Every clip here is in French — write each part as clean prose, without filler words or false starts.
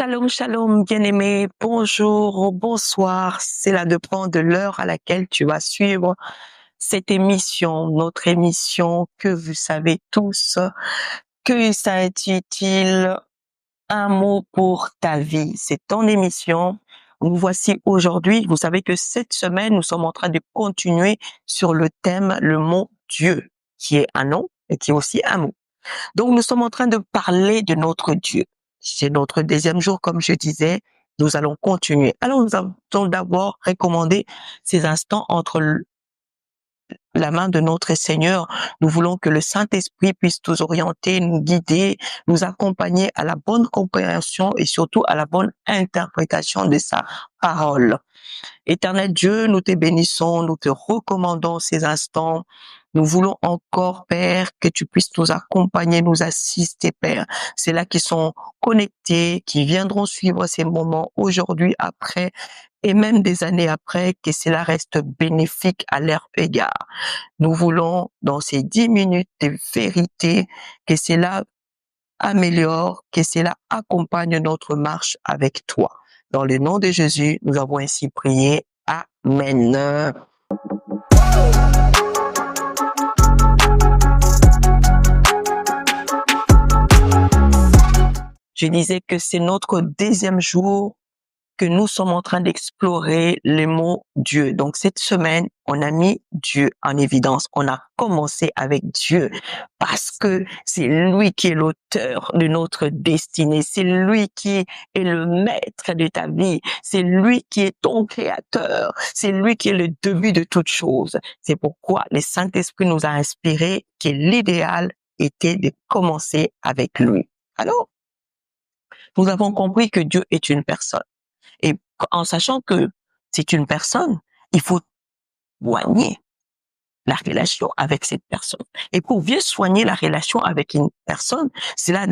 Shalom, shalom, bien-aimé. Bonjour, bonsoir. C'est là de prendre l'heure à laquelle tu vas suivre cette émission, notre émission que vous savez tous que ça intitule Un mot pour ta vie. C'est ton émission. Nous voici aujourd'hui. Vous savez que cette semaine, nous sommes en train de continuer sur le thème, le mot Dieu, qui est un nom et qui est aussi un mot. Donc, nous sommes en train de parler de notre Dieu. C'est notre deuxième jour, comme je disais. Nous allons continuer. Alors, nous allons d'abord recommander ces instants entre la main de notre Seigneur. Nous voulons que le Saint-Esprit puisse nous orienter, nous guider, nous accompagner à la bonne compréhension et surtout à la bonne interprétation de sa parole. Éternel Dieu, nous te bénissons, nous te recommandons ces instants. Nous voulons encore, Père, que tu puisses nous accompagner, nous assister, Père. C'est là qui sont connectés, qui viendront suivre ces moments aujourd'hui, après, et même des années après, que cela reste bénéfique à leur égard. Nous voulons, dans ces 10 minutes de vérité, que cela améliore, que cela accompagne notre marche avec toi. Dans le nom de Jésus, nous avons ainsi prié. Amen. Je disais que c'est notre deuxième jour que nous sommes en train d'explorer le mot Dieu. Donc cette semaine, on a mis Dieu en évidence. On a commencé avec Dieu parce que c'est lui qui est l'auteur de notre destinée. C'est lui qui est le maître de ta vie. C'est lui qui est ton créateur. C'est lui qui est le début de toute chose. C'est pourquoi le Saint-Esprit nous a inspiré que l'idéal était de commencer avec lui. Alors, nous avons compris que Dieu est une personne. Et en sachant que c'est une personne, il faut soigner la relation avec cette personne. Et pour bien soigner la relation avec une personne, cela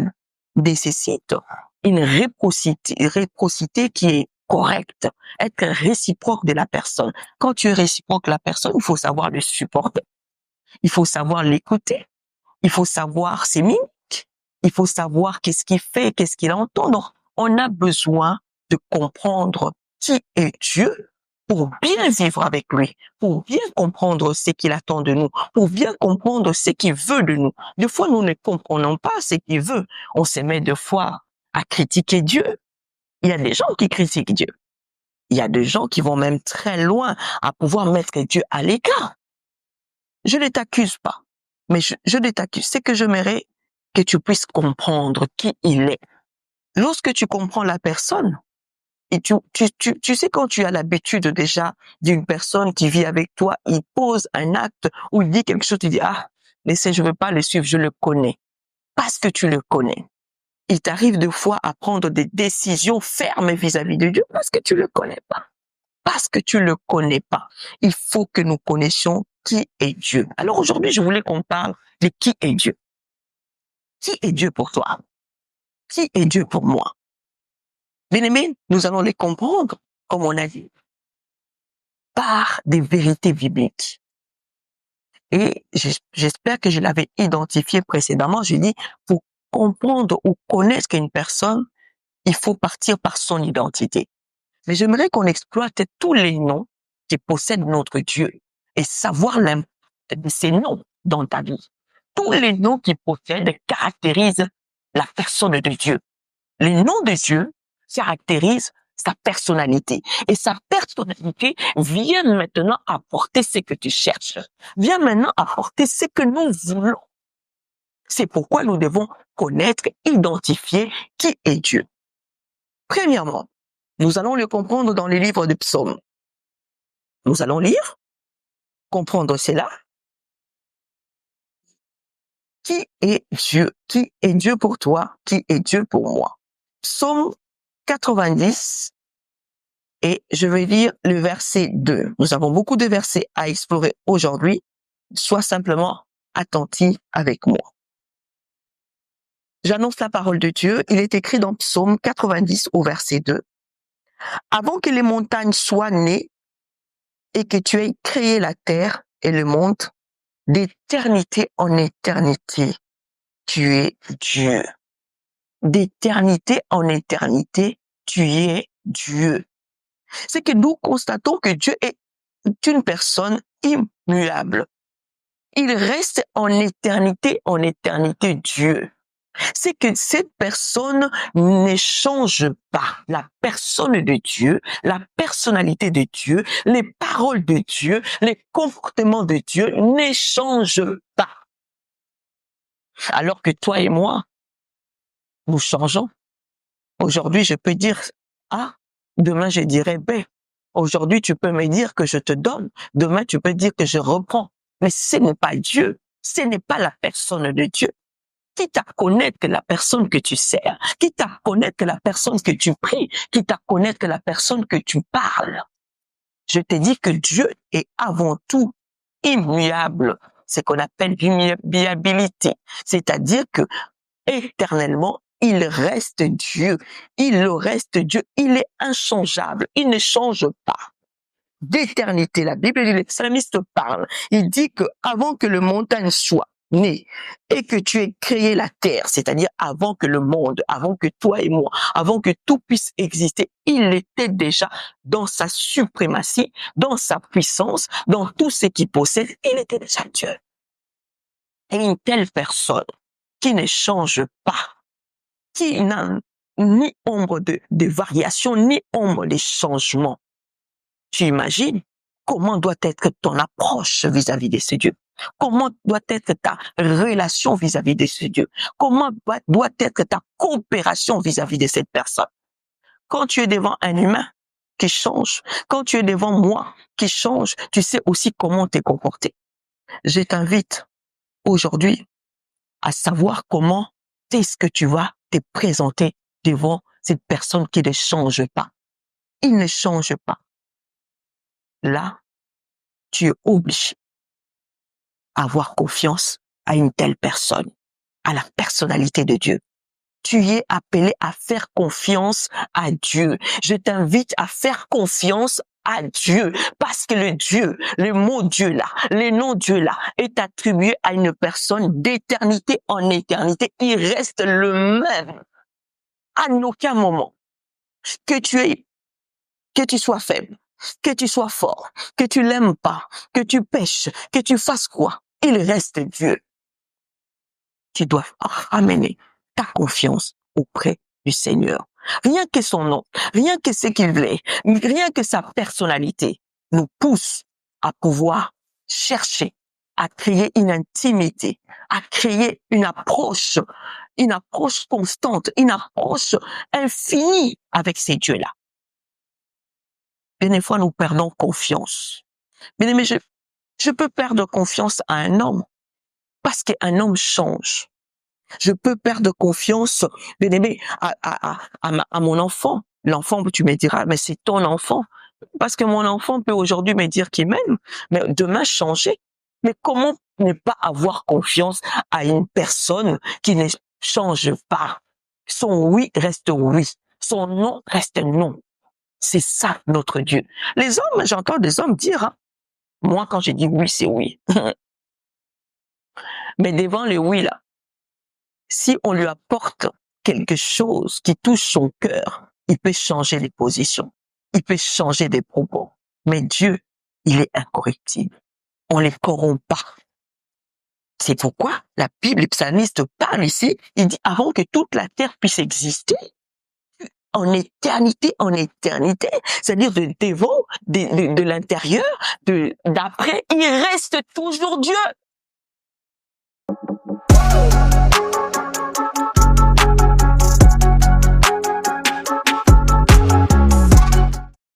nécessite une réciprocité qui est correcte, être réciproque de la personne. Quand tu es réciproque de la personne, il faut savoir le supporter, il faut savoir l'écouter, il faut savoir ses mimiques, il faut savoir qu'est-ce qu'il fait, qu'est-ce qu'il entend. Donc, on a besoin de comprendre qui est Dieu pour bien vivre avec lui, pour bien comprendre ce qu'il attend de nous, pour bien comprendre ce qu'il veut de nous. Des fois, nous ne comprenons pas ce qu'il veut. On se met des fois à critiquer Dieu. Il y a des gens qui critiquent Dieu. Il y a des gens qui vont même très loin à pouvoir mettre Dieu à l'écart. Je ne t'accuse pas, mais je ne t'accuse. C'est que j'aimerais que tu puisses comprendre qui il est. Lorsque tu comprends la personne, et tu sais quand tu as l'habitude déjà d'une personne qui vit avec toi, il pose un acte ou il dit quelque chose, tu dis, ah, laissez, je veux pas le suivre, je le connais. Parce que tu le connais. Il t'arrive des fois à prendre des décisions fermes vis-à-vis de Dieu parce que tu le connais pas. Parce que tu le connais pas. Il faut que nous connaissions qui est Dieu. Alors aujourd'hui, je voulais qu'on parle de qui est Dieu. Qui est Dieu pour toi? Qui est Dieu pour moi? Bien-aimés, nous allons les comprendre, comme on a dit, par des vérités bibliques. Et j'espère que je l'avais identifié précédemment. Je dis, pour comprendre ou connaître une personne, il faut partir par son identité. Mais j'aimerais qu'on exploite tous les noms qui possèdent notre Dieu et savoir l'impact de ces noms dans ta vie. Tous les noms qui possèdent caractérisent la personne de Dieu. Les noms de Dieu caractérisent sa personnalité. Et sa personnalité vient maintenant apporter ce que tu cherches. Vient maintenant apporter ce que nous voulons. C'est pourquoi nous devons connaître, identifier qui est Dieu. Premièrement, nous allons le comprendre dans les livres de psaumes. Nous allons lire, comprendre cela. Qui est Dieu? Qui est Dieu pour toi? Qui est Dieu pour moi? Psaume 90, et je vais lire le verset 2. Nous avons beaucoup de versets à explorer aujourd'hui. Sois simplement attentif avec moi. J'annonce la parole de Dieu. Il est écrit dans Psaume 90 au verset 2. Avant que les montagnes soient nées et que tu aies créé la terre et le monde, d'éternité en éternité, tu es Dieu. D'éternité en éternité, tu es Dieu. C'est que nous constatons que Dieu est une personne immuable. Il reste en éternité Dieu. C'est que cette personne n'échange pas la personne de Dieu, la personnalité de Dieu, les paroles de Dieu, les comportements de Dieu n'échangent pas. Alors que toi et moi, nous changeons. Aujourd'hui, je peux dire A, demain je dirai B. Aujourd'hui, tu peux me dire que je te donne, demain tu peux dire que je reprends. Mais ce n'est pas Dieu, ce n'est pas la personne de Dieu. Quitte à connaître la personne que tu sers, quitte à connaître la personne que tu pries, quitte à connaître la personne que tu parles. Je te dis que Dieu est avant tout immuable. C'est ce qu'on appelle l'immuabilité. C'est-à-dire que éternellement, il reste Dieu. Il reste Dieu. Il est inchangeable. Il ne change pas. D'éternité, la Bible, le psalmiste parle. Il dit que avant que le montagne soit né et que tu aies créé la terre, c'est-à-dire avant que le monde, avant que toi et moi, avant que tout puisse exister, il était déjà dans sa suprématie, dans sa puissance, dans tout ce qu'il possède, il était déjà Dieu. Et une telle personne qui ne change pas, qui n'a ni ombre de variation, ni ombre de changement. Tu imagines comment doit être ton approche vis-à-vis de ce Dieu? Comment doit être ta relation vis-à-vis de ce Dieu? Comment doit être ta coopération vis-à-vis de cette personne? Quand tu es devant un humain qui change, quand tu es devant moi qui change, tu sais aussi comment te comporter. Je t'invite aujourd'hui à savoir comment est-ce que tu vas te présenter devant cette personne qui ne change pas. Il ne change pas. Là, tu es obligé d'avoir confiance à une telle personne, à la personnalité de Dieu. Tu es appelé à faire confiance à Dieu. Je t'invite à faire confiance à Dieu, parce que le mot Dieu là, le nom Dieu là, est attribué à une personne d'éternité en éternité. Il reste le même. À aucun moment. Que tu sois faible, que tu sois fort, que tu l'aimes pas, que tu pêches, que tu fasses quoi, il reste Dieu. Tu dois ramener ta confiance auprès du Seigneur. Rien que son nom, rien que ce qu'il est, rien que sa personnalité nous pousse à pouvoir chercher, à créer une intimité, à créer une approche constante, une approche infinie avec ces dieux-là. Bien des fois, nous perdons confiance. Mais je peux perdre confiance à un homme parce qu'un homme change. Je peux perdre confiance, bien aimé, à mon enfant. L'enfant, tu me diras, mais c'est ton enfant. Parce que mon enfant peut aujourd'hui me dire qu'il m'aime, mais demain changer. Mais comment ne pas avoir confiance à une personne qui ne change pas? Son oui reste oui. Son non reste non. C'est ça, notre Dieu. Les hommes, j'entends des hommes dire, hein, moi, quand je dis oui, c'est oui. Mais devant le oui, là, si on lui apporte quelque chose qui touche son cœur, il peut changer les positions. Il peut changer des propos. Mais Dieu, il est incorruptible. On ne les corrompt pas. C'est pourquoi la Bible, le psalmiste parle ici, il dit, avant que toute la terre puisse exister, en éternité, c'est-à-dire de devant, de l'intérieur, d'après, il reste toujours Dieu.